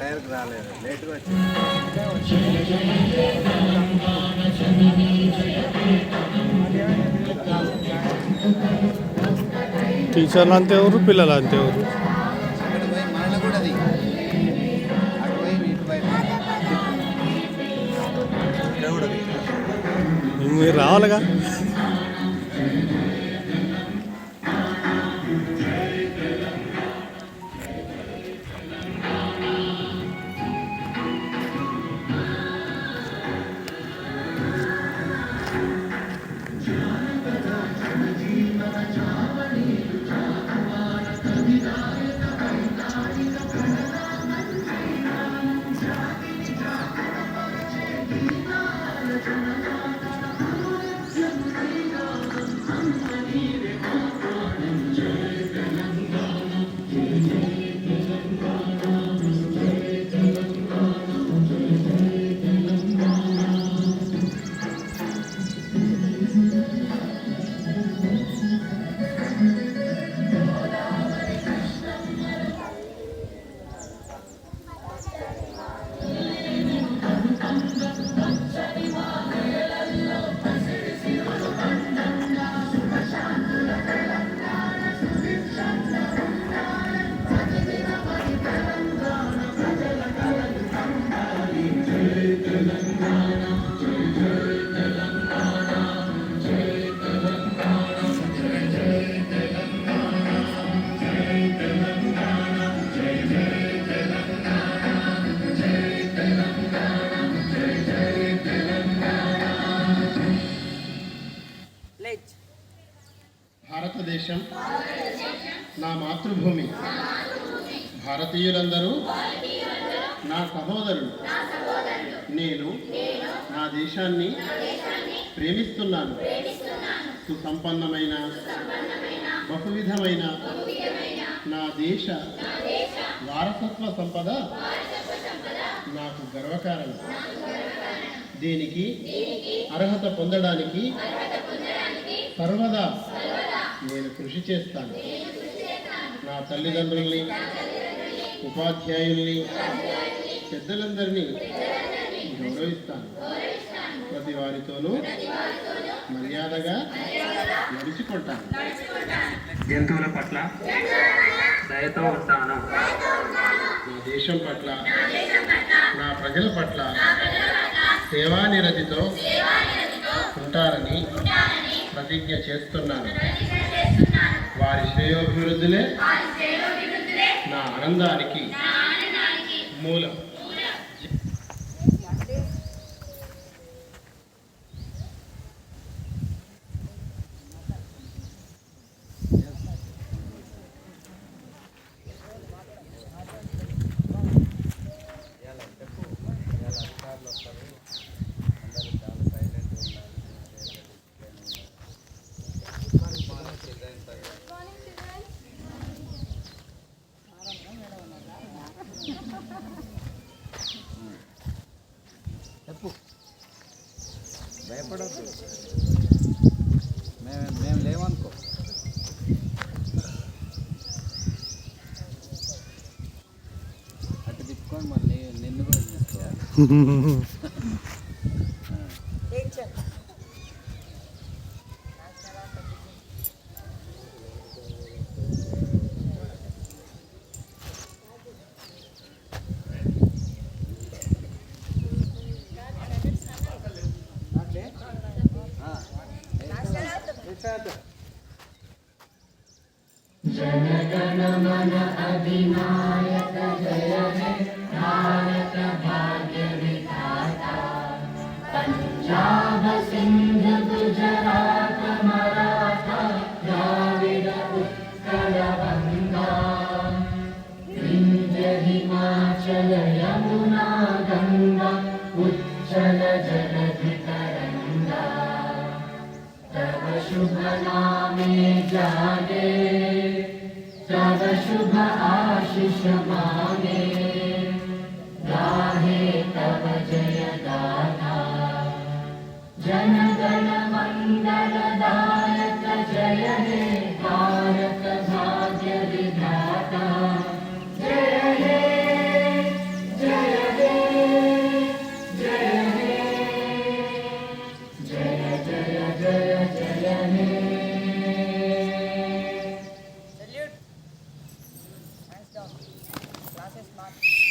టైర్కి రాలేదు, లేట్గా వచ్చింది. టీచర్లు అంతే ఎవరు, పిల్లలు అంతే ఎవరు. అక్కడ పోయి మరణ కూడా అది అటు పోయి ఇటు పోయి ఇక్కడ కూడా మీరు రావాలిగా. భారతదేశం నా మాతృభూమి. భారతీయులందరూ నా సహోదరులు. నేను నా దేశాన్ని ప్రేమిస్తున్నాను. సుసంపన్నమైన బహువిధమైన నా దేశ వారసత్వ సంపద నాకు గర్వకారణం. దీనికి అర్హత పొందడానికి సర్వదా నేను కృషి చేస్తాను. నా తల్లిదండ్రుల్ని, ఉపాధ్యాయుల్ని, పెద్దలందరినీ గౌరవిస్తాను. ప్రతి వారితోనూ మర్యాదగా నడుచుకుంటాను. జంతువుల పట్ల దయతో ఉంటాను. నా దేశం పట్ల, నా ప్రజల పట్ల సేవానిరతితో ఉంటారని ప్రతిజ్ఞ చేస్తున్నాను. వారి శ్రేయోభివృద్ధులే నా ఆనందానికి మూలం. భయపడద్దు, మేము లేవనుకో. అటు తిప్పుకొని మళ్ళీ నిన్ను కూడా తీసుకోవాలి. जनगण मन अधिनायक जय हे भारत भाग्य विधाता। पंजाब सिंध गुजरात मराठा द्राविड उत्कल गंगा, विंध्य हिमाचल यमुना गंगा उच्चल जलधि तरंगा। तव शुभ नामे जागे, तव शुभ आशीष मांगे, गाहे तव जय गाथा। जन गण मंगल दायक जय हे भारत भाग्य विधाता। जय हे క్లాసెస్ మార్చి